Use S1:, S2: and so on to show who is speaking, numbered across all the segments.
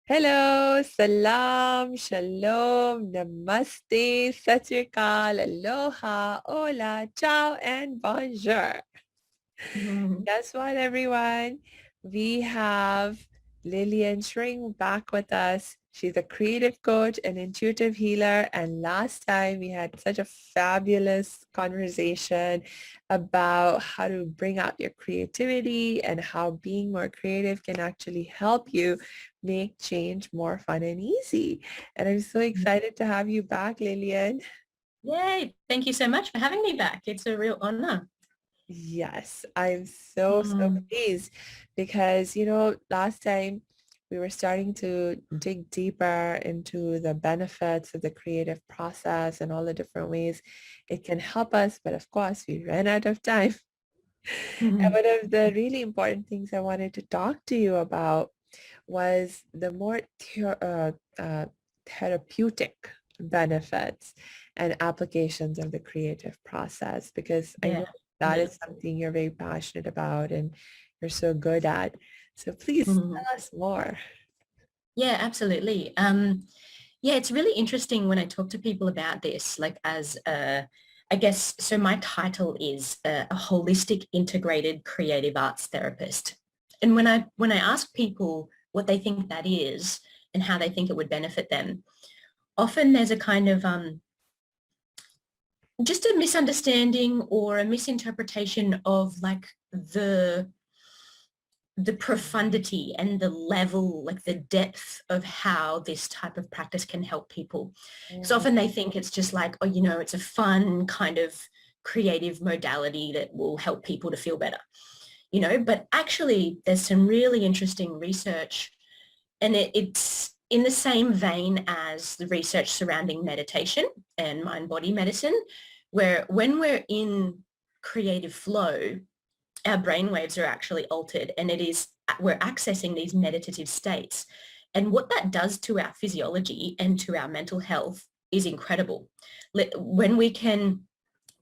S1: Hello, salam, shalom, namaste, satyakal, aloha, hola, ciao, and bonjour.
S2: Mhm.
S1: Guess what, everyone? We have Lillian Shewring back with us. She's a creative coach and intuitive healer. And last time we had such a fabulous conversation about how to bring out your creativity and how being more creative can actually help you make change more fun and easy. And I'm so excited to have you back, Lillian.
S2: Yay. Thank you so much for having me back. It's a real honor.
S1: Yes, I'm so
S2: Mm.
S1: pleased because, last time we were starting to dig deeper into the benefits of the creative process and all the different ways it can help us. But of course, we ran out of time. And
S2: Mhm.
S1: one of the really important things I wanted to talk to you about was the more therapeutic benefits and applications of the creative process, because I know
S2: Yeah.
S1: that
S2: Yeah.
S1: is something you're very passionate about and you're so good at. So please
S2: Mhm.
S1: tell us more.
S2: Yeah, absolutely. Yeah, it's really interesting when I talk to people about this, like I guess, so my title is a holistic integrated creative arts therapist. And when I ask people what they think that is and how they think it would benefit them, often there's a kind of just a misunderstanding or a misinterpretation of like the profundity and the level, like the depth of how this type of practice can help people. Because
S1: Mhm.
S2: often they think it's just like, oh, it's a fun kind of creative modality that will help people to feel better, but actually there's some really interesting research and it's in the same vein as the research surrounding meditation and mind-body medicine, where when we're in creative flow, our brain waves are actually altered and we're accessing these meditative states. And what that does to our physiology and to our mental health is incredible. When we can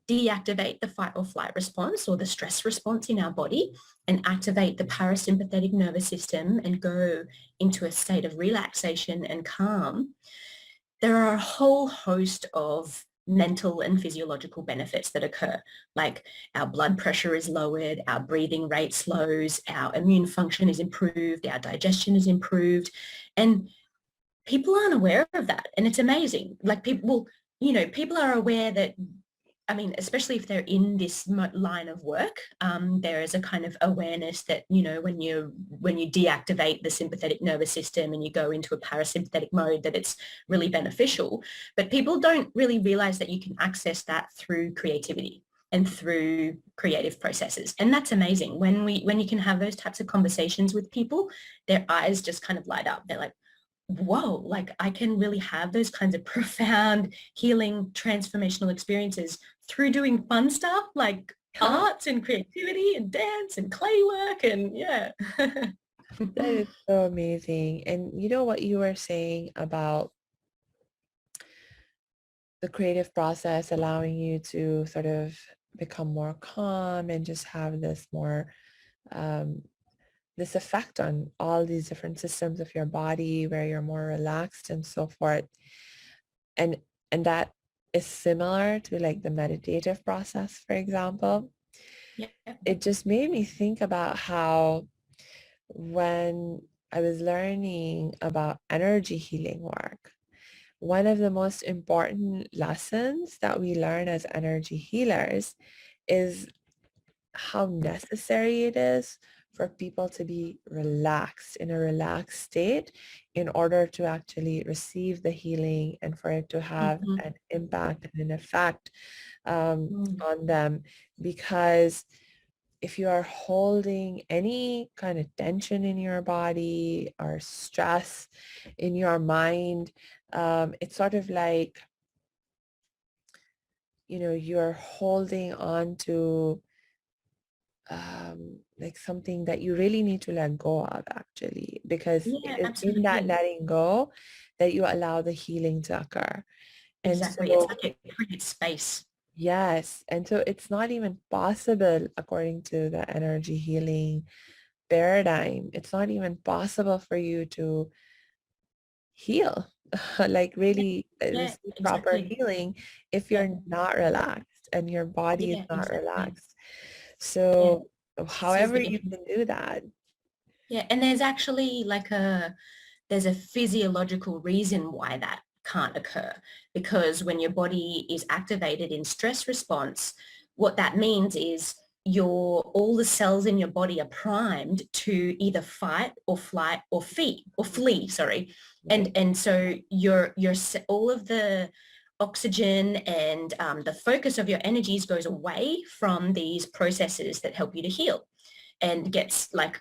S2: deactivate the fight or flight response or the stress response in our body and activate the parasympathetic nervous system and go into a state of relaxation and calm, there are a whole host of mental and physiological benefits that occur, like our blood pressure is lowered, our breathing rate slows, our immune function is improved, our digestion is improved. And people aren't aware of that. And it's amazing. Like people are aware that, I mean, especially if they're in this line of work, there is a kind of awareness that, when you deactivate the sympathetic nervous system and you go into a parasympathetic mode, that it's really beneficial. But people don't really realize that you can access that through creativity and through creative processes. And that's amazing. When you can have those types of conversations with people, their eyes just kind of light up. They're like, whoa, like I can really have those kinds of profound healing transformational experiences through doing fun stuff like arts and creativity and dance and clay work and yeah.
S1: That is so amazing. And you know what you were saying about the creative process allowing you to sort of become more calm and just have this more um, this effect on all these different systems of your body where you're more relaxed and so forth. And and that is similar to like the meditative process, for example.
S2: Yeah.
S1: It just made me think about how when I was learning about energy healing work, one of the most important lessons that we learn as energy healers is how necessary it is for people to be relaxed in a relaxed state in order to actually receive the healing and for it to have
S2: Mhm.
S1: an impact and an effect
S2: Mm.
S1: on them. Because if you are holding any kind of tension in your body or stress in your mind, it's sort of like, you're holding on to like something that you really need to let go of actually, because it
S2: Yeah,
S1: is in that
S2: absolutely.
S1: letting go that you allow the healing to occur. And
S2: Exactly. It's
S1: so,
S2: like it creates space.
S1: yes, and so it's not even possible according to the energy healing paradigm. It's not even possible for you to heal, like
S2: Yeah,
S1: really
S2: yeah,
S1: receive proper
S2: exactly.
S1: healing if
S2: Yeah,
S1: you're not relaxed and your body is
S2: yeah,
S1: not
S2: exactly.
S1: relaxed.
S2: Yeah,
S1: So however
S2: super
S1: you
S2: interesting.
S1: can do that.
S2: Yeah, and there's actually like there's a physiological reason why that can't occur, because when your body is activated in stress response, what that means is all the cells in your body are primed to either fight or flight or flee, sorry.
S1: Right.
S2: And so all of the oxygen and the focus of your energies goes away from these processes that help you to heal, and gets like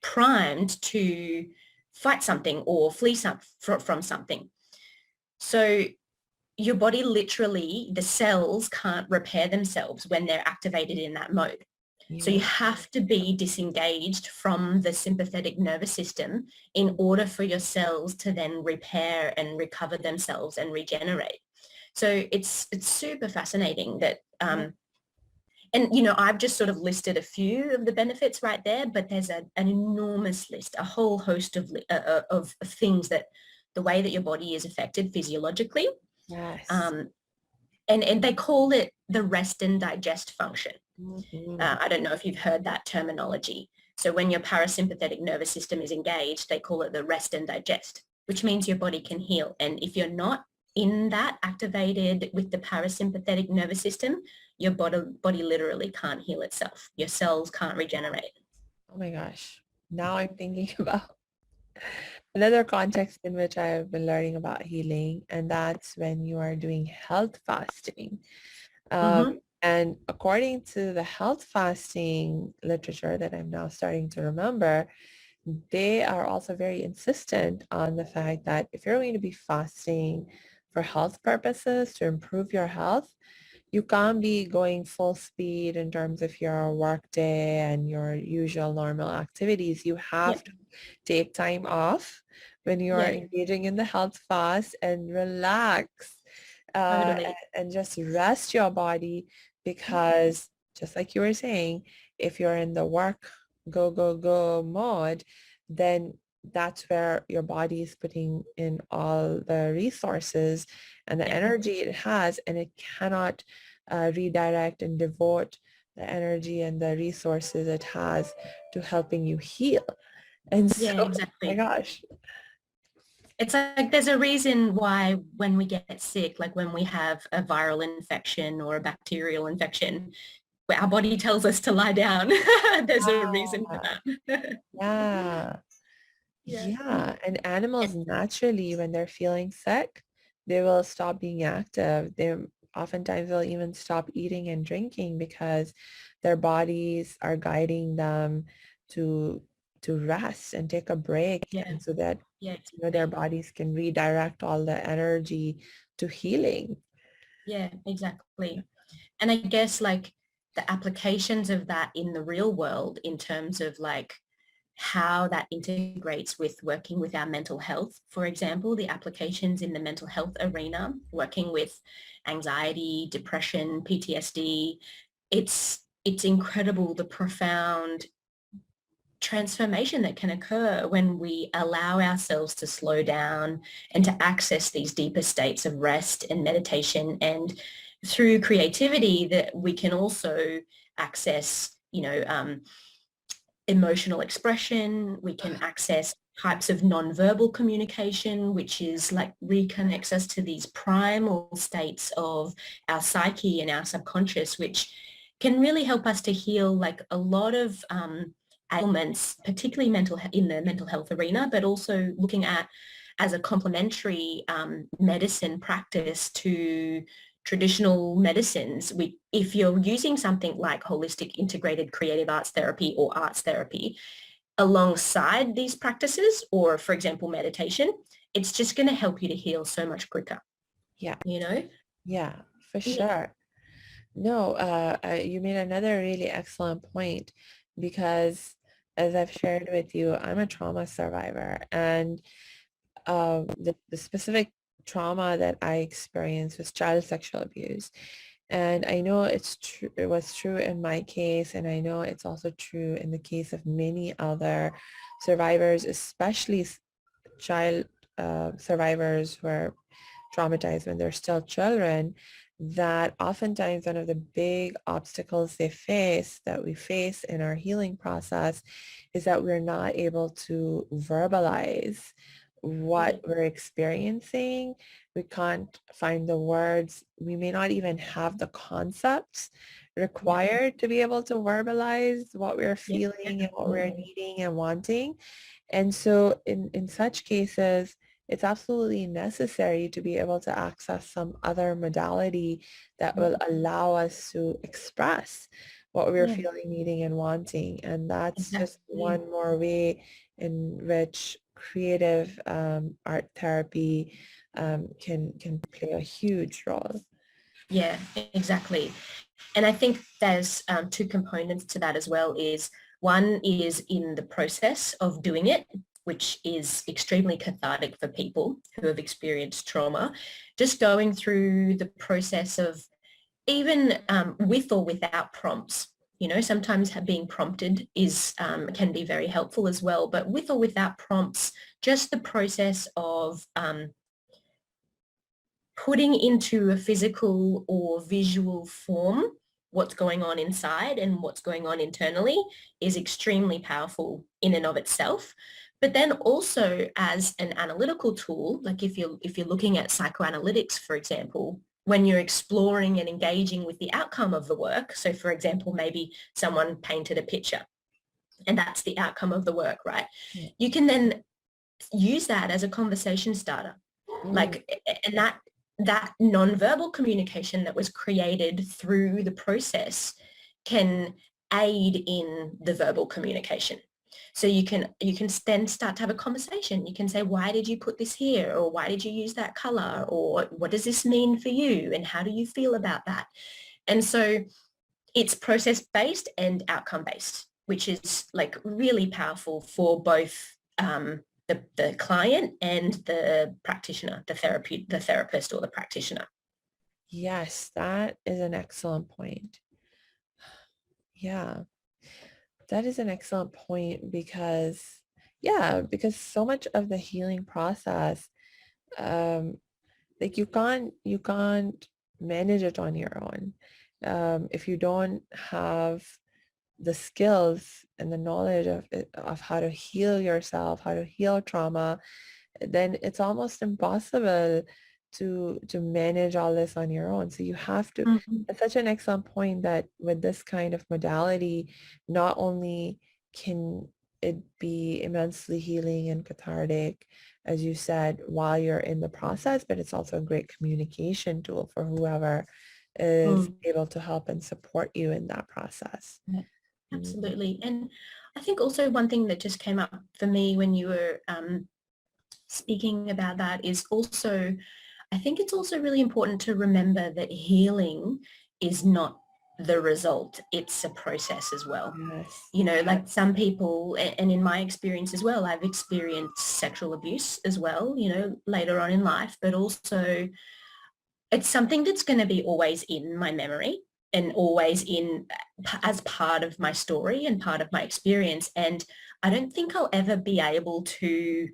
S2: primed to fight something or flee from something. So your body literally, the cells can't repair themselves when they're activated in that mode. So you
S1: Yeah.
S2: have to be disengaged from the sympathetic nervous system in order for your cells to then repair and recover themselves and regenerate. So it's super fascinating that
S1: Yeah.
S2: and, I've just sort of listed a few of the benefits right there, but there's an enormous list, a whole host of things that the way that your body is affected physiologically.
S1: Yes.
S2: Um, and they call it the rest and digest function.
S1: Mhm.
S2: I don't know if you've heard that terminology. So when your parasympathetic nervous system is engaged, they call it the rest and digest, which means your body can heal. And if you're not in that activated with the parasympathetic nervous system, your body literally can't heal itself. Your cells can't regenerate.
S1: Oh my gosh. Now I'm thinking about another context in which I've been learning about healing, and that's when you are doing health fasting. Um,
S2: Mm-hmm.
S1: and according to the health fasting literature that I'm now starting to remember, they are also very insistent on the fact that if you're going to be fasting for health purposes to improve your health, you can't be going full speed in terms of your work day and your usual normal activities. You
S2: Yeah,
S1: have to take time off when you are
S2: yeah,
S1: engaging in the health fast and relax uh,
S2: totally.
S1: and just rest your body, because just like you were saying, if you're in the work, go, go, go mode, then that's where your body is putting in all the resources and the
S2: Yeah,
S1: energy it has, and it cannot redirect and devote the energy and the resources it has to helping you heal. And so,
S2: yeah,
S1: oh my
S2: exactly.
S1: gosh.
S2: It's like there's a reason why when we get sick, like when we have a viral infection or a bacterial infection, where our body tells us to lie down. There's a reason for
S1: Yeah,
S2: that.
S1: yeah,
S2: Yeah.
S1: yeah. And animals naturally, when they're feeling sick, they will stop being active. They oftentimes will even stop eating and drinking because their bodies are guiding them to rest and take a break,
S2: Yeah.
S1: and so that
S2: Yeah,
S1: their
S2: exactly.
S1: bodies can redirect all the energy to healing.
S2: Yeah, exactly. And I guess like the applications of that in the real world in terms of like how that integrates with working with our mental health. For example, the applications in the mental health arena, working with anxiety, depression, PTSD, it's incredible the profound transformation that can occur when we allow ourselves to slow down and to access these deeper states of rest and meditation, and through creativity that we can also access emotional expression. We can access types of nonverbal communication, which is like reconnects us to these primal states of our psyche and our subconscious, which can really help us to heal like a lot of ailments, particularly in the mental health arena, but also looking at as a complementary medicine practice to traditional medicines. If you're using something like holistic integrated creative arts therapy or arts therapy alongside these practices, or for example, meditation, it's just going to help you to heal so much quicker,
S1: Yeah,
S2: you know?
S1: yeah, for
S2: Yeah.
S1: sure. No, you made another really excellent point, because as I've shared with you, I'm a trauma survivor, and the specific trauma that I experienced was child sexual abuse. And I know it's true, it was true in my case, and I know it's also true in the case of many other survivors, especially child survivors who are traumatized when they're still children, that oftentimes one of the big obstacles that we face in our healing process is that we're not able to verbalize what
S2: Yeah.
S1: we're experiencing. We can't find the words. We may not even have the concepts
S2: Yeah.
S1: required to be able to verbalize what we're
S2: Yeah.
S1: feeling and what we're
S2: Absolutely.
S1: needing and wanting. And so in such cases, it's absolutely necessary to be able to access some other modality that will allow us to express what we're
S2: Yeah.
S1: feeling, needing, and wanting. And that's just
S2: Exactly.
S1: one more way in which creative art therapy can play a huge role.
S2: Yeah, exactly. And I think there's two components to that as well is one is in the process of doing it, which is extremely cathartic for people who have experienced trauma. Just going through the process of even with or without prompts. Sometimes being prompted is can be very helpful as well, but with or without prompts, just the process of putting into a physical or visual form what's going on inside and what's going on internally is extremely powerful in and of itself. But then also as an analytical tool, like if you're looking at psychoanalytics, for example, when you're exploring and engaging with the outcome of the work. So for example, maybe someone painted a picture and that's the outcome of the work, right?
S1: Yeah.
S2: You can then use that as a conversation starter,
S1: Mm,
S2: like, and that nonverbal communication that was created through the process can aid in the verbal communication. So you can then start to have a conversation. You can say, why did you put this here? Or why did you use that color? Or what does this mean for you? And how do you feel about that? And so it's process based and outcome based, which is like really powerful for both the client and the practitioner, the therapist or the practitioner.
S1: yes, that is an excellent point. Yeah, that is an excellent point because, yeah, because so much of the healing process, um, like you can't manage it on your own. If you don't have the skills and the knowledge of how to heal yourself, how to heal trauma, then it's almost impossible to manage all this on your own. So you have to,
S2: Mhm.
S1: it's such an excellent point that with this kind of modality, not only can it be immensely healing and cathartic, as you said, while you're in the process, but it's also a great communication tool for whoever is
S2: Mm.
S1: able to help and support you in that process.
S2: Yeah,
S1: Mm.
S2: absolutely. And I think also one thing that just came up for me when you were speaking about that is also, I think it's also really important to remember that healing is not the result. It's a process as well.
S1: Yes.
S2: Like some people, and in my experience as well, I've experienced sexual abuse as well, later on in life, but also it's something that's going to be always in my memory and always in as part of my story and part of my experience. And I don't think I'll ever be able to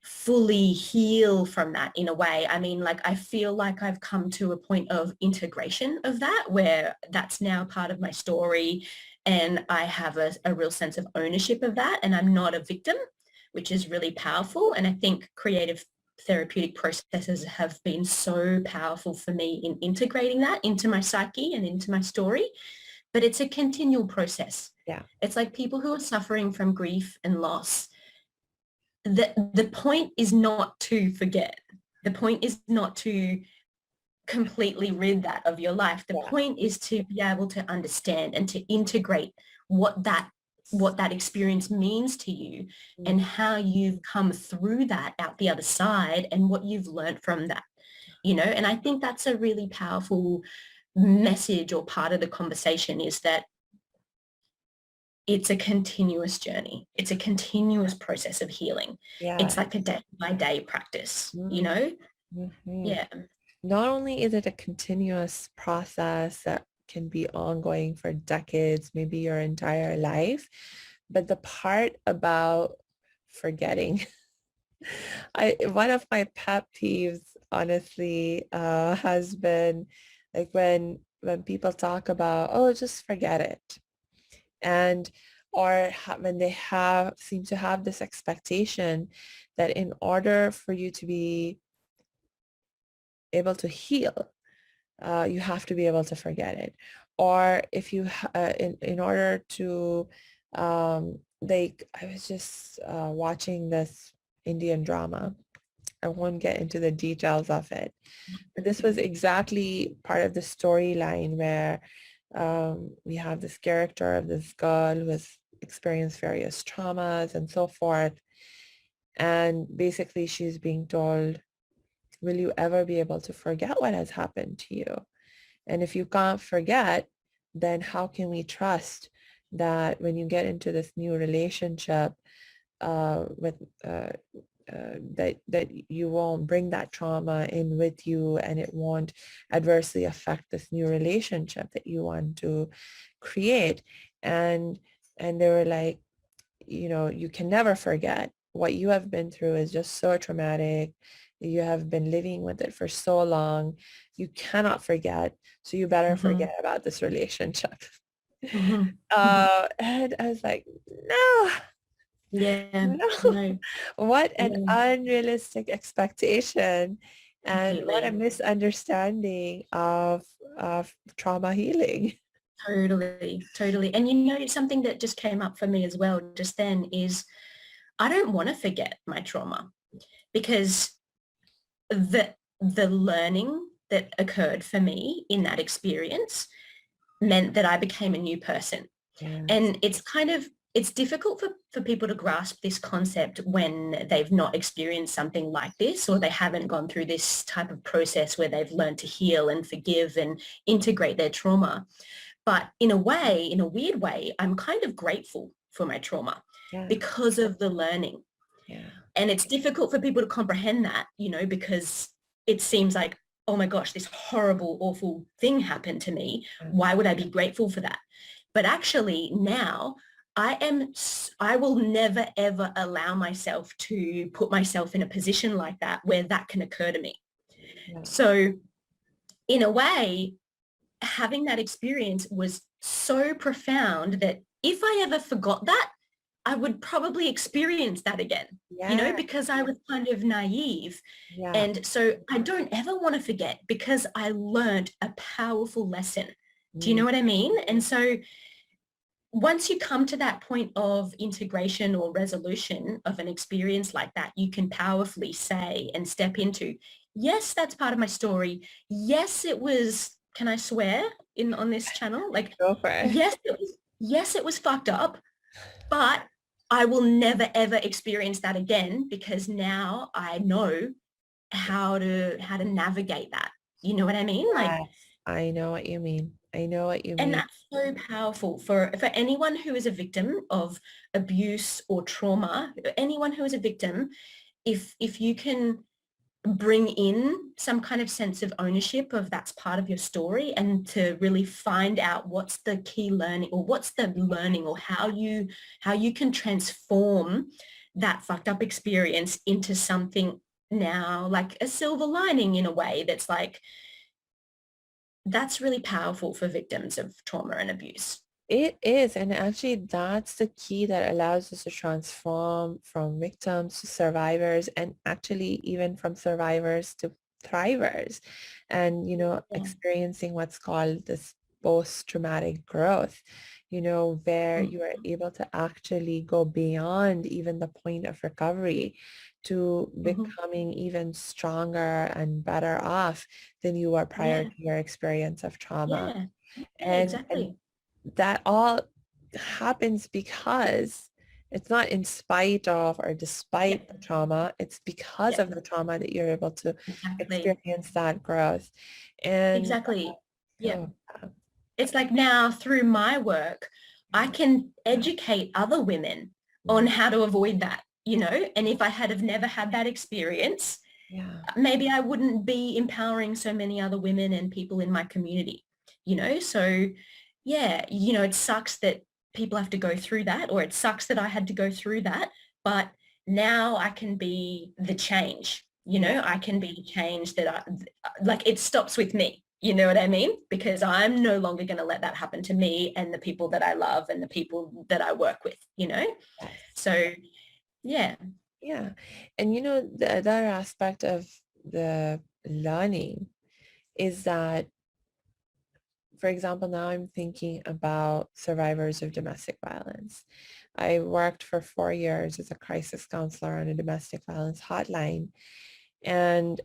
S2: fully heal from that in a way. I mean, like, I feel like I've come to a point of integration of that where that's now part of my story and I have a real sense of ownership of that and I'm not a victim, which is really powerful. And I think creative therapeutic processes have been so powerful for me in integrating that into my psyche and into my story. But it's a continual process.
S1: Yeah.
S2: It's like people who are suffering from grief and loss, the point is not to forget. The point is not to completely rid that of your life. The
S1: Yeah.
S2: point is to be able to understand and to integrate what that what that experience means to you and
S1: Mm.
S2: how you've come through that out the other side and what you've learned from that. And I think that's a really powerful message or part of the conversation is that it's a continuous journey. It's a continuous process of healing.
S1: Yeah.
S2: It's like a day by day practice,
S1: Mm. Mhm.
S2: Yeah.
S1: Not only is it a continuous process that can be ongoing for decades, maybe your entire life, but the part about forgetting One of my pet peeves, honestly, has been like when people talk about, oh, just forget it. And or when they have seem to have this expectation that in order for you to be able to heal, you have to be able to forget it. Or if you in order to I was just watching this Indian drama. I won't get into the details of it, but this was exactly part of the storyline where we have this character of this girl who has experienced various traumas and so forth. And basically she's being told, will you ever be able to forget what has happened to you? And if you can't forget, then how can we trust that when you get into this new relationship with that you won't bring that trauma in with you, and it won't adversely affect this new relationship that you want to create. And they were like, you can never forget. What you have been through is just so traumatic. You have been living with it for so long. You cannot forget. So you better
S2: Mm-hmm.
S1: forget about this relationship.
S2: Mm-hmm. Mm-hmm.
S1: And I was like, no,
S2: Yeah,
S1: no.
S2: no,
S1: What an
S2: no,
S1: unrealistic expectation, and what a
S2: completely.
S1: misunderstanding of trauma healing.
S2: Totally, totally. And something that just came up for me as well just then is I don't want to forget my trauma because the learning that occurred for me in that experience meant that I became a new person.
S1: Yes.
S2: And it's difficult for people to grasp this concept when they've not experienced something like this, or they haven't gone through this type of process where they've learned to heal and forgive and integrate their trauma. But in a way, in a weird way, I'm kind of grateful for my trauma
S1: Yeah.
S2: because of the learning.
S1: Yeah.
S2: And it's difficult for people to comprehend that, because it seems like, oh my gosh, this horrible, awful thing happened to me.
S1: Yeah.
S2: Why would I be grateful for that? But actually now I will never, ever allow myself to put myself in a position like that where that can occur to me.
S1: Yeah.
S2: So in a way, having that experience was so profound that if I ever forgot that, I would probably experience that again,
S1: Yeah.
S2: because I was kind of naive.
S1: Yeah.
S2: And so I don't ever want to forget because I learned a powerful lesson. Do you
S1: Mm.
S2: know what I mean? And so once you come to that point of integration or resolution of an experience like that, you can powerfully say and step into, yes, that's part of my story. Yes, it was, can I swear in on this channel? Like,
S1: Go for it.
S2: yes, it was fucked up, but I will never ever experience that again because now I know how to navigate that. You know what I mean? Like,
S1: Yes, I know what you mean. I know what you
S2: and
S1: mean.
S2: that's so powerful for anyone who is a victim of abuse or trauma, anyone who is a victim, if you can bring in some kind of sense of ownership of that's part of your story and to really find out what's the key learning or what's the learning or how you can transform that fucked up experience into something now like a silver lining in a way that's like that's really powerful for victims of trauma and abuse.
S1: It is, and actually that's the key that allows us to transform from victims to survivors, and actually even from survivors to thrivers, and
S2: Yeah.
S1: experiencing what's called this post-traumatic growth, where
S2: Mm-hmm.
S1: you are able to actually go beyond even the point of recovery to
S2: Mm-hmm.
S1: becoming even stronger and better off than you were prior
S2: Yeah.
S1: to your experience of trauma.
S2: Yeah. Yeah,
S1: And
S2: exactly.
S1: that all happens because it's not in spite of or
S2: Yeah.
S1: despite the trauma. It's because
S2: Yeah.
S1: of the trauma that you're able to
S2: Exactly.
S1: experience that growth. And
S2: Exactly. Yeah.
S1: oh,
S2: It's like now through my work, I can educate other women on
S1: mm,
S2: how to avoid that, and if I had have never had that experience,
S1: yeah,
S2: maybe I wouldn't be empowering so many other women and people in my community. So yeah, it sucks that people have to go through that, or it sucks that I had to go through that, but now I can be the change,
S1: Yeah,
S2: I can be the change that like it stops with me. You know what I mean? Because I'm no longer going to let that happen to me and the people that I love and the people that I work with.
S1: yes.
S2: So yeah.
S1: Yeah. And the other aspect of the learning is that, for example, now I'm thinking about survivors of domestic violence. I worked for 4 years as a crisis counselor on a domestic violence hotline. And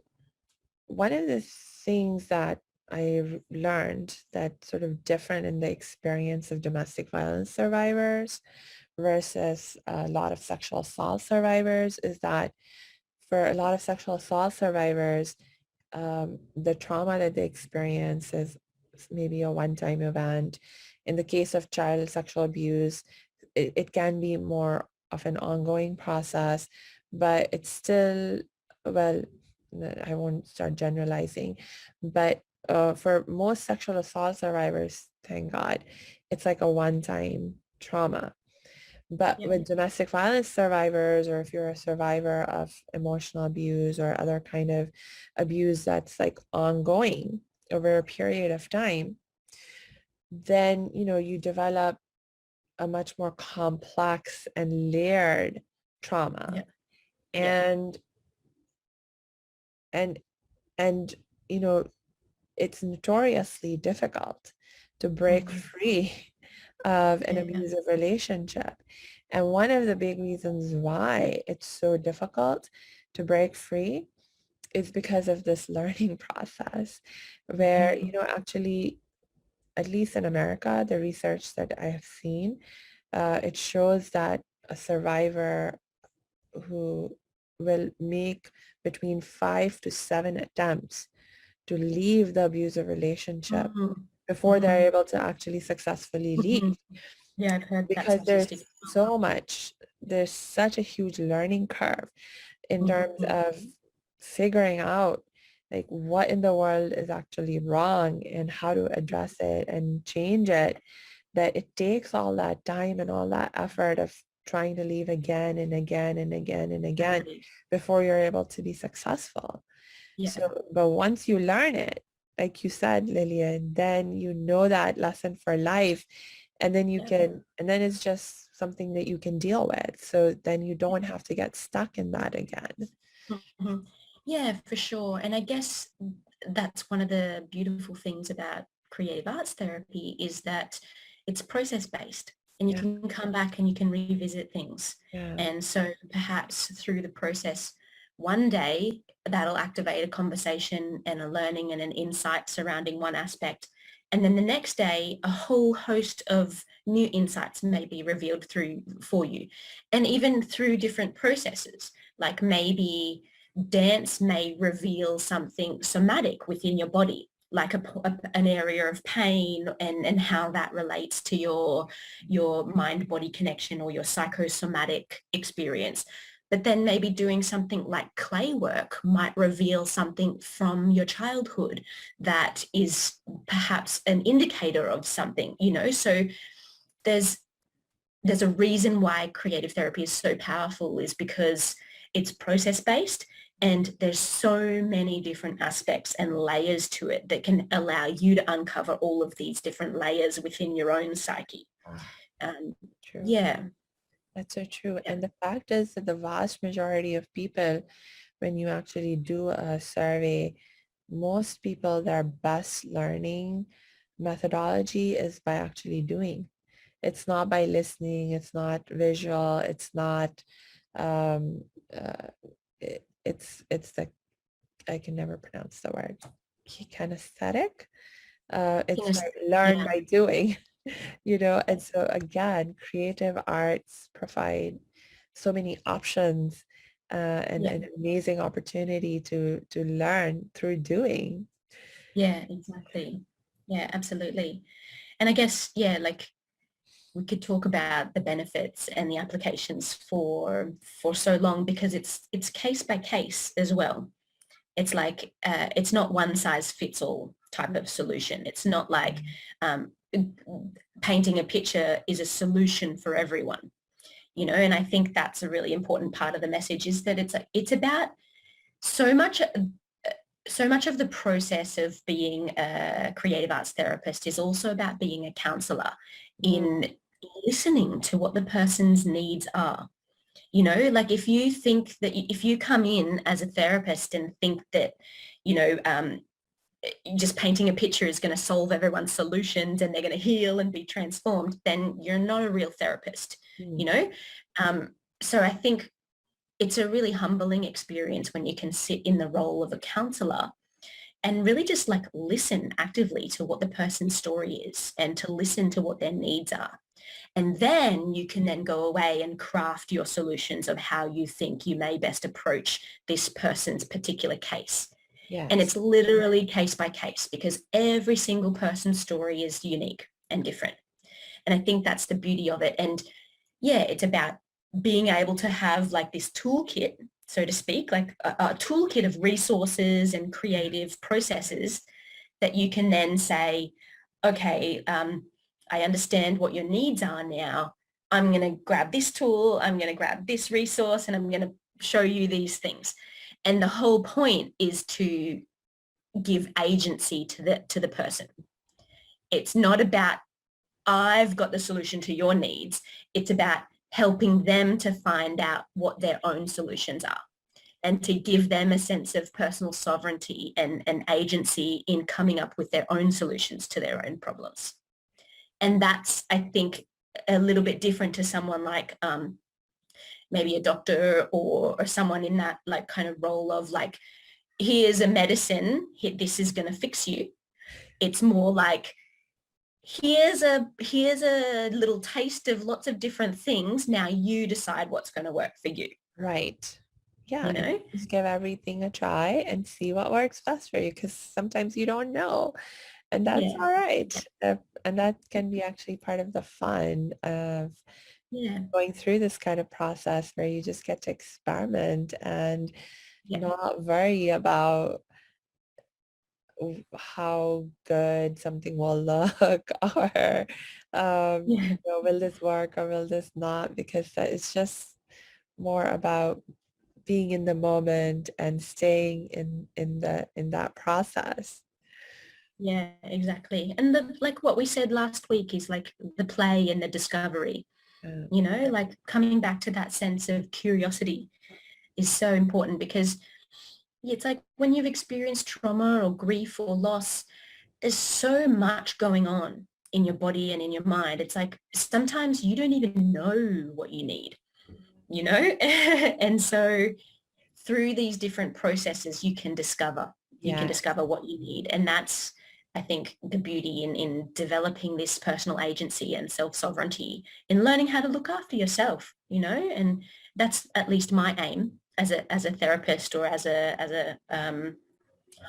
S1: one of the things that I learned that's sort of different in the experience of domestic violence survivors versus a lot of sexual assault survivors is that for a lot of sexual assault survivors, the trauma that they experience is maybe a one-time event. In the case of child sexual abuse, it can be more of an ongoing process, but it's still, well, I won't start generalizing, but for most sexual assault survivors, thank God, it's like a one-time trauma. But
S2: Yep.
S1: with domestic violence survivors, or if you're a survivor of emotional abuse or other kind of abuse that's like ongoing over a period of time, then, you develop a much more complex and layered trauma.
S2: Yep. Yep.
S1: And, and, and, you know, it's notoriously difficult to break
S2: Mhm.
S1: free of an
S2: Yeah.
S1: abusive relationship. And one of the big reasons why it's so difficult to break free is because of this learning process where,
S2: Mhm.
S1: actually, at least in America, the research that I have seen, it shows that a survivor who will make between 5 to 7 attempts to leave the abusive relationship
S2: Mhm.
S1: before they're
S2: Mhm.
S1: able to actually successfully leave,
S2: Mhm. Yeah, I've heard that
S1: because
S2: statistic.
S1: there's such a huge learning curve in terms
S2: Mhm.
S1: of figuring out like what in the world is actually wrong and how to address it and change it, that it takes all that time and all that effort of trying to leave again and again and again and again
S2: Exactly.
S1: before you're able to be successful.
S2: Yeah.
S1: So, but once you learn it, like you said, Lillian, then you know that lesson for life. And then
S2: Yeah.
S1: and then it's just something that you can deal with. So then you don't have to get stuck in that again.
S2: Mhm. Yeah, for sure. And I guess that's one of the beautiful things about creative arts therapy is that it's process based and you
S1: Yeah,
S2: can come back and you can revisit things.
S1: yeah,
S2: And so perhaps through the process, one day that'll activate a conversation and a learning and an insight surrounding one aspect. And then the next day, a whole host of new insights may be revealed through for you. And even through different processes, like maybe dance may reveal something somatic within your body, like an area of pain and how that relates to your mind-body connection or your psychosomatic experience. But then maybe doing something like clay work might reveal something from your childhood that is perhaps an indicator of something. So there's there's a reason why creative therapy is so powerful is because it's process based and there's so many different aspects and layers to it that can allow you to uncover all of these different layers within your own psyche.
S1: ah,
S2: Um,
S1: true.
S2: yeah,
S1: That's so true.
S2: yeah,
S1: And the fact is that the vast majority of people, when you actually do a survey, most people, their best learning methodology is by actually doing. It's not by listening. It's not visual. It's not, um, uh, it's the, I can never pronounce the word, kinesthetic. It's by learn
S2: yeah,
S1: by doing, and so again, creative arts provide so many options and
S2: yeah,
S1: an amazing opportunity to learn through doing.
S2: yeah, exactly. Yeah, absolutely. And I guess, yeah, like we could talk about the benefits and the applications for so long because it's case by case as well. It's like it's not one size fits all type of solution. It's not like um, painting a picture is a solution for everyone. And I think that's a really important part of the message, is that it's about so much of the process of being a creative arts therapist is also about being a counselor,
S1: Mm,
S2: in listening to what the person's needs are. Like if you come in as a therapist and think that, you know, just painting a picture is going to solve everyone's solutions and they're going to heal and be transformed, then you're not a real therapist, you
S1: mm,
S2: know? So I think it's a really humbling experience when you can sit in the role of a counselor and really just like listen actively to what the person's story is and to listen to what their needs are. And then you can then go away and craft your solutions of how you think you may best approach this person's particular case. And
S1: yes.
S2: it's literally case by case, because every single person's story is unique and different. And I think that's the beauty of it. And yeah, it's about being able to have like this toolkit, so to speak, like a toolkit of resources and creative processes that you can then say, okay, I understand what your needs are now. I'm going to grab this tool, I'm going to grab this resource, and I'm going to show you these things. And the whole point is to give agency to the person. It's not about, I've got the solution to your needs. It's about helping them to find out what their own solutions are, and to give them a sense of personal sovereignty and agency in coming up with their own solutions to their own problems. And that's, I think, a little bit different to someone like maybe a doctor or someone in that like kind of role of like, here's a medicine, this is going to fix you. It's more like, here's a little taste of lots of different things. Now you decide what's going to work for you,
S1: Right. Yeah,
S2: you
S1: and
S2: know?
S1: just give everything a try and see what works best for you because sometimes you don't know, and that's
S2: Yeah.
S1: all right. And that can be actually part of the fun of
S2: Yeah.
S1: going through this kind of process where you just get to experiment and
S2: Yeah.
S1: not worry about how good something will look or
S2: Yeah.
S1: will this work or will this not, because it's just more about being in the moment and staying in that process.
S2: Yeah, exactly. And like what we said last week is like the play and the discovery,
S1: Uh,
S2: like coming back to that sense of curiosity is so important, because it's like when you've experienced trauma or grief or loss, there's so much going on in your body and in your mind. It's like sometimes you don't even know what you need, you know? And so through these different processes, you can
S1: yeah,
S2: discover what you need. And that's, I think, the beauty in developing this personal agency and self-sovereignty, in learning how to look after yourself, and that's at least my aim as a therapist, or as a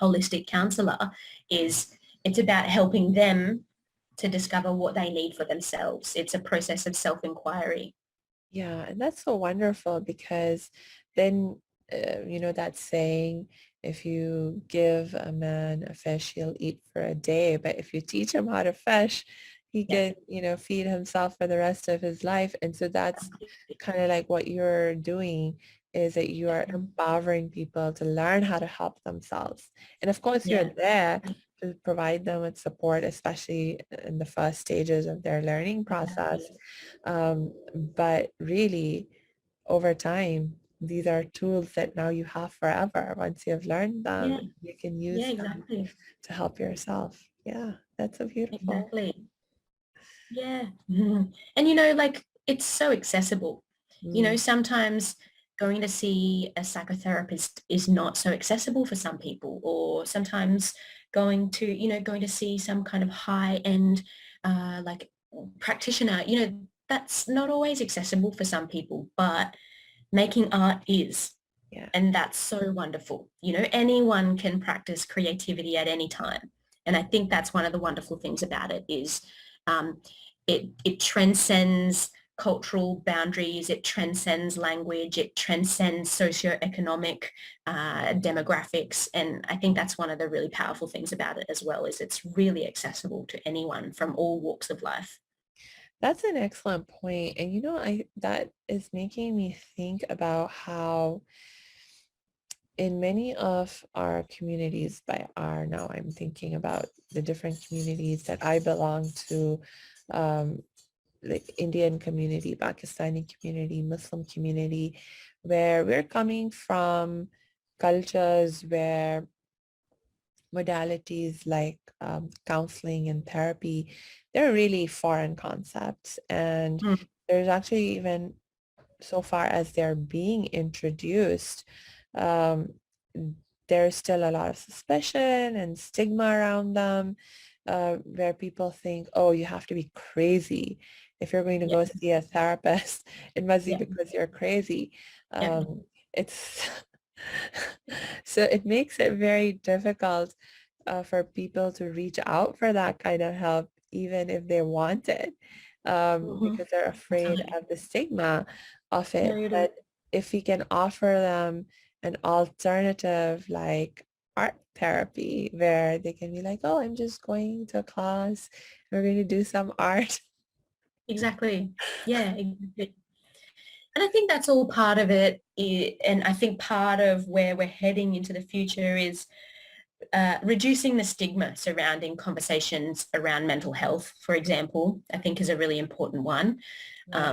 S2: holistic counselor, is it's about helping them to discover what they need for themselves. It's a process of self-inquiry.
S1: yeah, and that's so wonderful because then that saying, if you give a man a fish he'll eat for a day, but if you teach him how to fish he
S2: Yeah,
S1: can feed himself for the rest of his life. And so that's
S2: completely.
S1: kind of like what you're doing, is that you are empowering people to learn how to help themselves. And of course you're
S2: Yeah,
S1: there to provide them with support, especially in the first stages of their learning process.
S2: exactly.
S1: But really, over time, these are tools that now you have forever. Once you have learned them,
S2: Yeah,
S1: you can
S2: yeah,
S1: use them
S2: exactly.
S1: to help yourself. Yeah, that's so beautiful.
S2: Exactly. Yeah. And like it's so accessible.
S1: Mm,
S2: Sometimes going to see a psychotherapist is not so accessible for some people, or sometimes going to see some kind of high end like practitioner, that's not always accessible for some people, but making art is.
S1: yeah.
S2: And that's so wonderful. Anyone can practice creativity at any time. And I think that's one of the wonderful things about it is um, it transcends cultural boundaries, it transcends language, it transcends socioeconomic demographics. And I think that's one of the really powerful things about it as well, is it's really accessible to anyone from all walks of life.
S1: That's an excellent point. And I that is making me think about how in many of our communities, by our now I'm thinking about the different communities that I belong to, um, like Indian community, Pakistani community, Muslim community, where we're coming from cultures where modalities like counseling and therapy, they're really foreign concepts. And
S2: Mm.
S1: there's actually, even so far as they're being introduced, um, there's still a lot of suspicion and stigma around them, where people think, oh, you have to be crazy. If you're going to
S2: Yeah,
S1: go see a therapist, it must be
S2: yeah,
S1: because you're crazy.
S2: yeah.
S1: It's so it makes it very difficult for people to reach out for that kind of help, even if they want it,
S2: Hmm.
S1: because they're afraid
S2: Absolutely.
S1: of the stigma of
S2: No,
S1: it.
S2: you're
S1: But if we can offer them an alternative like art therapy where they can be like, oh, I'm just going to a class, we're going to do some art.
S2: exactly. Yeah, exactly. And I think that's all part of it. And I think part of where we're heading into the future is reducing the stigma surrounding conversations around mental health, for example, I think is a really important one.
S1: Yeah.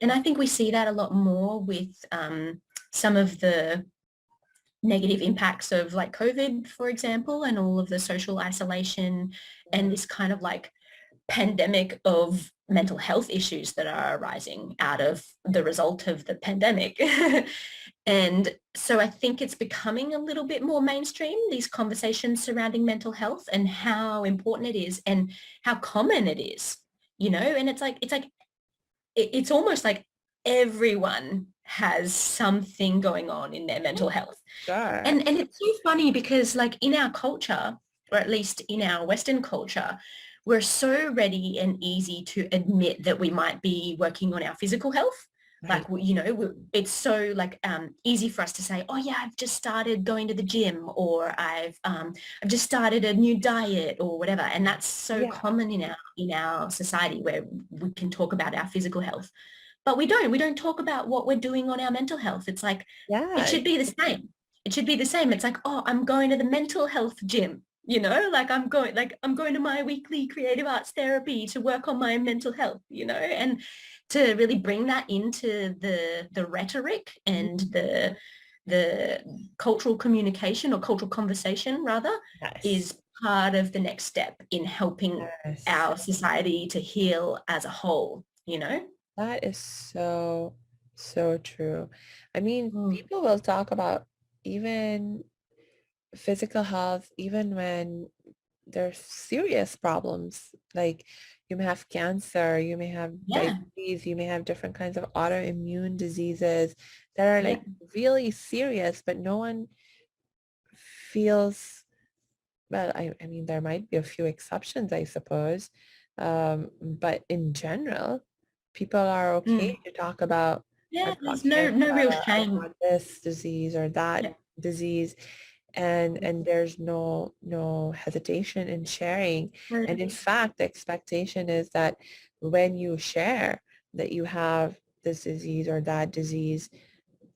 S2: And I think we see that a lot more with some of the negative impacts of like COVID, for example, and all of the social isolation and
S1: Mm.
S2: this kind of like pandemic of mental health issues that are arising out of the result of the pandemic. And so I think it's becoming a little bit more mainstream, these conversations surrounding mental health and how important it is and how common it is, and it's almost like everyone has something going on in their mental
S1: Oh,
S2: health.
S1: sure.
S2: And it's so funny because like in our culture, or at least in our Western culture, we're so ready and easy to admit that we might be working on our physical health.
S1: Right.
S2: Like, it's so like easy for us to say, oh yeah, I've just started going to the gym, or I've just started a new diet or whatever. And that's so
S1: Yeah.
S2: common in our society where we can talk about our physical health. But we don't talk about what we're doing on our mental health. It's like, it
S1: Yeah.
S2: should be the same. It should be the same. It's like, oh, I'm going to the mental health gym, like I'm going to my weekly creative arts therapy to work on my mental health, and to really bring that into the rhetoric and the cultural communication or cultural conversation rather
S1: Yes.
S2: is part of the next step in helping
S1: Yes.
S2: our society to heal as a whole.
S1: That is so, so true. I mean,
S2: Mm.
S1: people will talk about even physical health, even when there's serious problems. Like you may have cancer, you may have
S2: Yeah,
S1: diabetes, you may have different kinds of autoimmune diseases that are
S2: yeah,
S1: like really serious, but no one feels, well, I mean, there might be a few exceptions, I suppose. But in general, people are
S2: mm.
S1: okay to talk about,
S2: Yeah,
S1: I've got
S2: there's no
S1: cancer,
S2: real
S1: I've
S2: shame.
S1: got this disease or that
S2: Yeah.
S1: disease, and there's no hesitation in sharing. And in fact, the expectation is that when you share that you have this disease or that disease,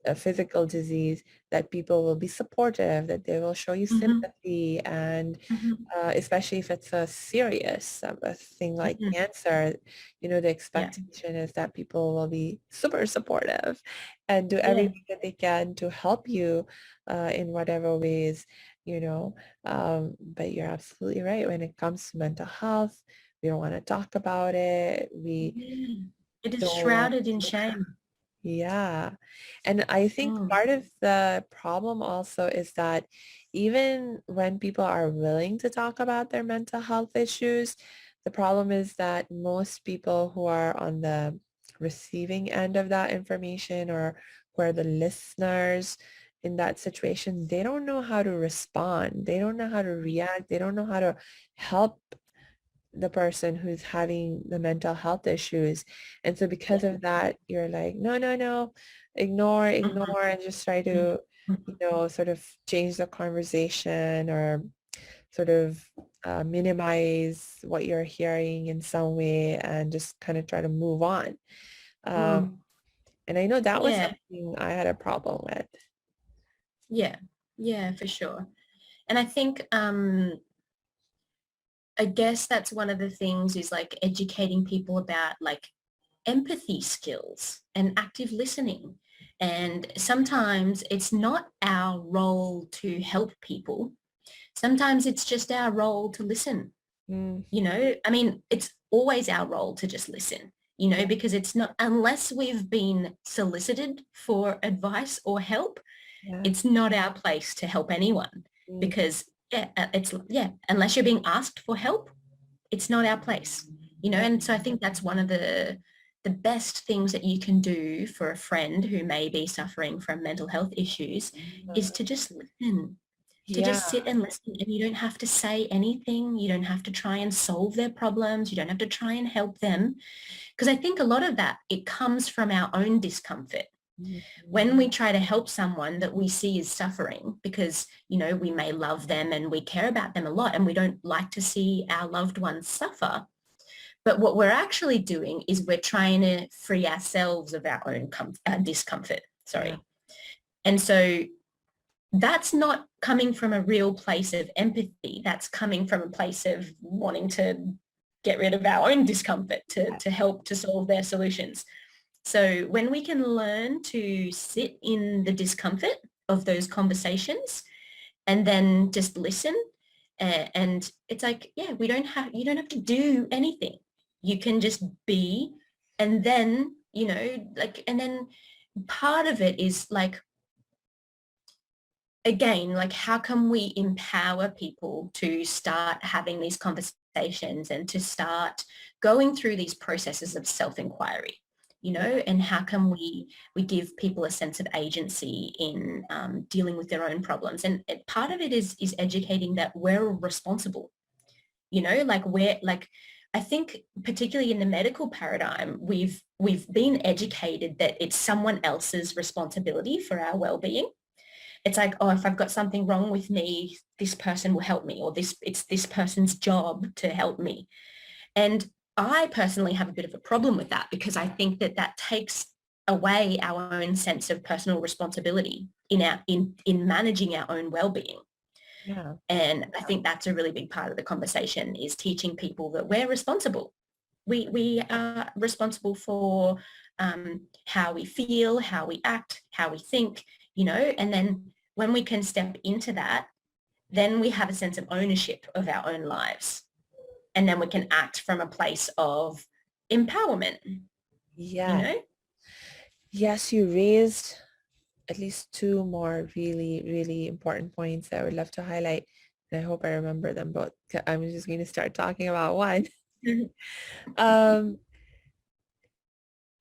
S1: a physical disease, that people will be supportive, that they will show you
S2: Mm-hmm.
S1: sympathy, and
S2: Mm-hmm.
S1: especially if it's a serious a thing like
S2: Mm-hmm.
S1: cancer, the
S2: Yeah.
S1: expectation is that people will be super supportive and do
S2: Yeah.
S1: everything that they can to help you in whatever ways, you know. But you're absolutely right. When it comes to mental health, we don't want to talk about it. We
S2: Yeah. It is
S1: don't want
S2: shrouded in
S1: to.
S2: shame.
S1: Yeah. And I think
S2: Mm.
S1: part of the problem also is that even when people are willing to talk about their mental health issues, the problem is that most people who are on the receiving end of that information, or who are the listeners in that situation, they don't know how to respond. They don't know how to react. They don't know how to help the person who's having the mental health issues. And so
S2: Yeah.
S1: because of that, you're like, no, no, no, ignore,
S2: Mm-hmm.
S1: ignore, and just try to, sort of change the conversation or sort of minimize what you're hearing in some way and just kind of try to move on. Um,
S2: Mm.
S1: and I know that was
S2: Yeah,
S1: something I had a problem with.
S2: yeah, yeah, for sure. And I think I guess that's one of the things is like educating people about like empathy skills and active listening. And sometimes it's not our role to help people. Sometimes it's just our role to listen.
S1: Mm,
S2: I mean, it's always our role to just listen,
S1: yeah,
S2: because it's not, unless we've been solicited for advice or help,
S1: yeah,
S2: it's not our place to help anyone
S1: mm,
S2: because unless you're being asked for help, it's not our place,
S1: yeah,
S2: and so I think that's one of the best things that you can do for a friend who may be suffering from mental health issues is to just listen, to
S1: yeah,
S2: just sit and listen, and you don't have to say anything. You don't have to try and solve their problems. You don't have to try and help them. Because I think a lot of that, it comes from our own discomfort.
S1: mhm,
S2: When we try to help someone that we see is suffering because, we may love them and we care about them a lot and we don't like to see our loved ones suffer. But what we're actually doing is we're trying to free ourselves of our own discomfort.
S1: yeah,
S2: Sorry. And so that's not coming from a real place of empathy. That's coming from a place of wanting to get rid of our own discomfort to help to solve their solutions. So when we can learn to sit in the discomfort of those conversations and then just listen, and it's like, yeah, you don't have to do anything. You can just be, and then, and then part of it is like, again, like how can we empower people to start having these conversations and to start going through these processes of self-inquiry,
S1: yeah,
S2: and how can we give people a sense of agency in dealing with their own problems, and part of it is educating that we're responsible, like we're like, I think particularly in the medical paradigm, we've been educated that it's someone else's responsibility for our well-being. It's like, oh, if I've got something wrong with me, this person will help me, or it's this person's job to help me. And I personally have a bit of a problem with that because I think that that takes away our own sense of personal responsibility in managing our own well-being.
S1: yeah,
S2: And I think that's a really big part of the conversation is teaching people that we're responsible. We are responsible for how we feel, how we act, how we think, and then when we can step into that, then we have a sense of ownership of our own lives. And then we can act from a place of empowerment, you
S1: yeah.
S2: know?
S1: Yes, you raised at least two more really, really important points that I would love to highlight. And I hope I remember them both. I'm just going to start talking about one. Um,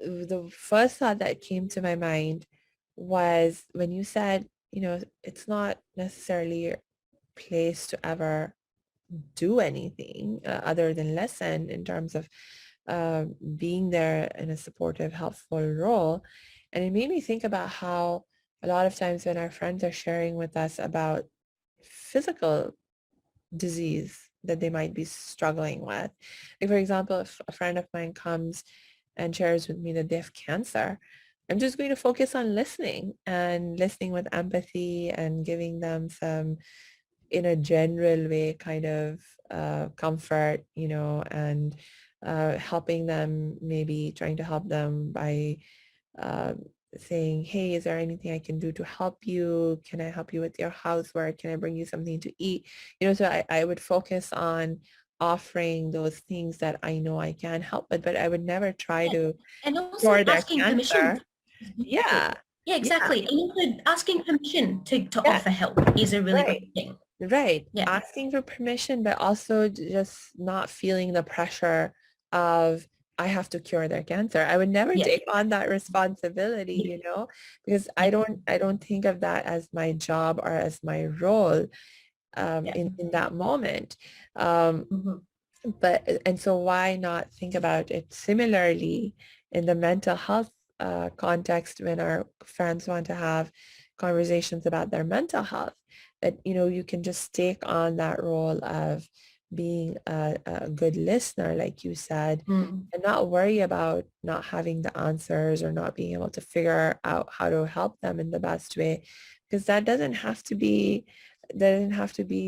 S1: the first thought that came to my mind was when you said, it's not necessarily your place to ever do anything other than listen in terms of being there in a supportive, helpful role. And it made me think about how a lot of times when our friends are sharing with us about physical disease that they might be struggling with. Like for example, if a friend of mine comes and shares with me that they have cancer, I'm just going to focus on listening and listening with empathy and giving them some, in a general way, kind of comfort, and helping them, maybe trying to help them by uh, saying, hey, is there anything I can do to help you? Can I help you with your housework? Can I bring you something to eat? So I would focus on offering those things that I know I can help with, but I would never try
S2: Yeah.
S1: to
S2: And also
S1: cure their
S2: asking permission.
S1: cancer. Yeah,
S2: Yeah,
S1: yeah,
S2: exactly. And also asking permission to
S1: yeah,
S2: offer help is a really
S1: right.
S2: great thing.
S1: Right.
S2: Yeah.
S1: Asking for permission, but also just not feeling the pressure of I have to cure their cancer. I would never
S2: Yeah.
S1: take on that responsibility,
S2: Yeah.
S1: because
S2: Yeah.
S1: I don't think of that as my job or as my role
S2: Yeah.
S1: in that moment. Um,
S2: Mhm.
S1: and so why not think about it similarly in the mental health context when our friends want to have conversations about their mental health, that, you know, you can just take on that role of being a good listener, like you said,
S2: Mm.
S1: and not worry about not having the answers or not being able to figure out how to help them in the best way, because that doesn't have to be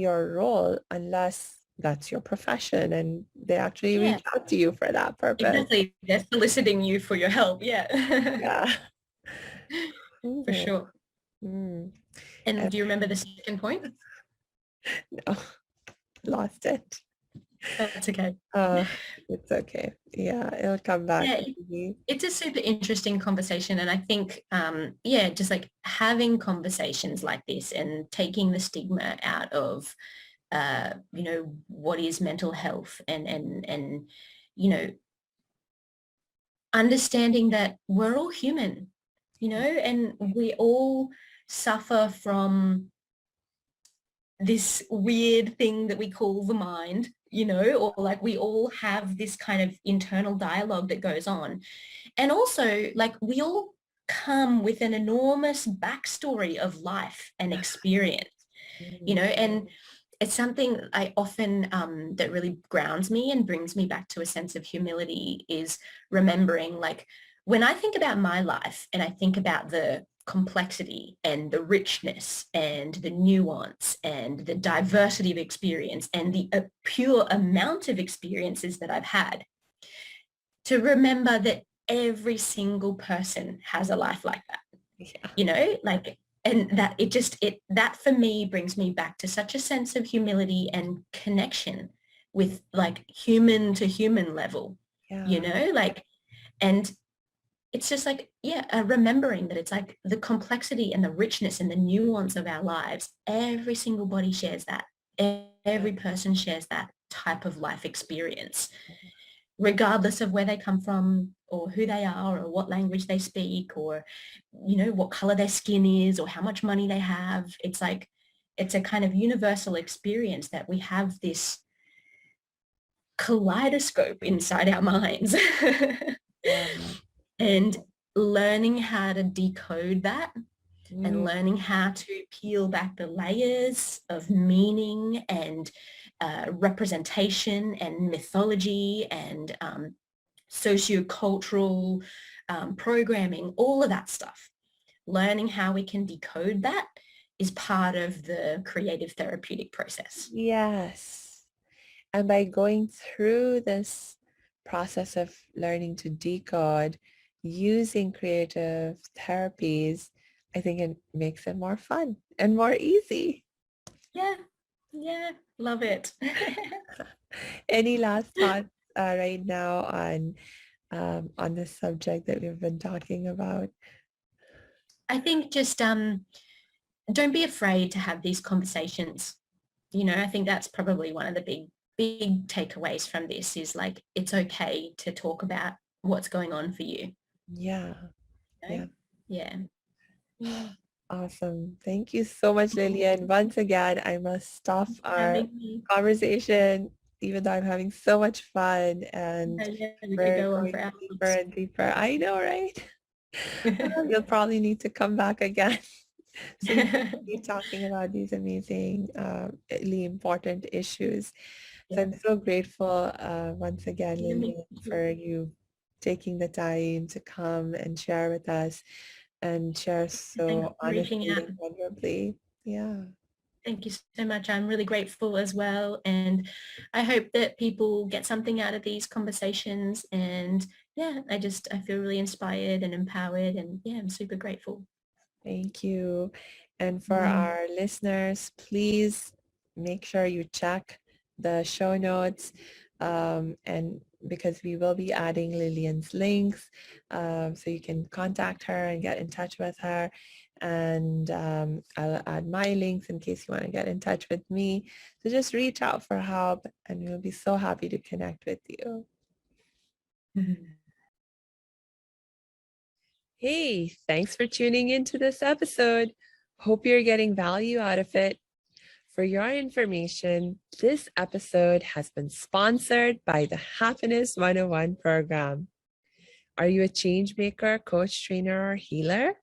S1: your role unless that's your profession and they actually
S2: Yeah,
S1: reach out to you for that purpose.
S2: exactly. They're soliciting you for your help. Yeah,
S1: Yeah.
S2: for
S1: Mhm.
S2: sure.
S1: Mm.
S2: And
S1: And
S2: do you remember the second point?
S1: no, lost it.
S2: That's okay.
S1: Uh, it's okay. Yeah, it'll come back
S2: Yeah,
S1: maybe.
S2: it's a super interesting conversation. And I think, yeah, just like having conversations like this and taking the stigma out of, what is mental health and, you know, understanding that we're all human, and we all suffer from this weird thing that we call the mind, or like we all have this kind of internal dialogue that goes on. And also, like, we all come with an enormous backstory of life and experience,
S1: Mhm.
S2: and it's something I often, that really grounds me and brings me back to a sense of humility is remembering, like, when I think about my life and I think about the complexity and the richness and the nuance and the diversity of experience and the pure amount of experiences that I've had, to remember that every single person has a life like that,
S1: Yeah.
S2: like, and that that for me brings me back to such a sense of humility and connection with, like, human to human level,
S1: Yeah.
S2: like, and it's just like, yeah, remembering that it's like the complexity and the richness and the nuance of our lives, every single body shares that.
S1: Yeah.
S2: Every person shares that type of life experience, regardless of where they come from or who they are or what language they speak or, what color their skin is or how much money they have. It's like, it's a kind of universal experience that we have this kaleidoscope inside our minds.
S1: Yeah.
S2: And learning how to decode that and
S1: Mm.
S2: learning how to peel back the layers of meaning and representation and mythology and sociocultural programming, all of that stuff. Learning how we can decode that is part of the creative therapeutic process.
S1: Yes. And by going through this process of learning to decode using creative therapies, I think it makes it more fun and more easy.
S2: Yeah, yeah, love it.
S1: Any last thoughts right now on this subject that we've been talking about?
S2: I think just don't be afraid to have these conversations. I think that's probably one of the big takeaways from this is, like, it's okay to talk about what's going on for you.
S1: Yeah, yeah.
S2: Yeah. Yeah.
S1: Awesome. Thank you so much, Lillian. Once again, I must stop our
S2: Having me.
S1: conversation, even though I'm having so much fun and
S2: Yeah, we could
S1: we're
S2: go on for
S1: going deeper
S2: hours.
S1: and deeper. I know, right? You'll probably need to come back again so we can keep talking about these amazing, really important issues. So
S2: Yeah.
S1: I'm so grateful once again,
S2: Yeah, me
S1: Lillian,
S2: too.
S1: for you taking the time to come and share with us and share
S2: Thanks
S1: so
S2: for reaching
S1: honestly
S2: out.
S1: and vulnerably. Yeah.
S2: Thank you so much. I'm really grateful as well. And I hope that people get something out of these conversations. And yeah, I feel really inspired and empowered. And yeah, I'm super grateful.
S1: Thank you. And for
S2: Mm.
S1: our listeners, please make sure you check the show notes and because we will be adding Lillian's links so you can contact her and get in touch with her. And I'll add my links in case you want to get in touch with me. So just reach out for help and we'll be so happy to connect with you. Hey, thanks for tuning into this episode. Hope you're getting value out of it. For your information, this episode has been sponsored by the Happiness 101 program. Are you a change maker, coach, trainer, or healer?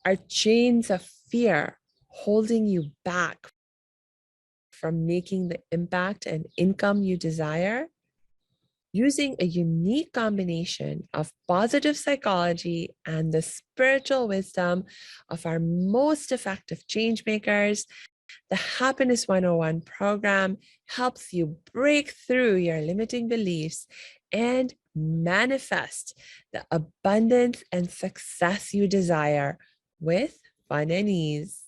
S1: Are chains of fear holding you back from making the impact and income you desire? Using a unique combination of positive psychology and the spiritual wisdom of our most effective change makers, the Happiness 101 program helps you break through your limiting beliefs and manifest the abundance and success you desire with fun and ease.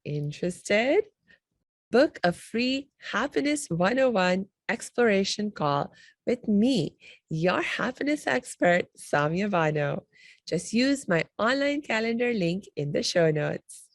S1: Interested? Book a free Happiness 101 exploration call with me, your happiness expert, Samia Bano. Just use my online calendar link in the show notes.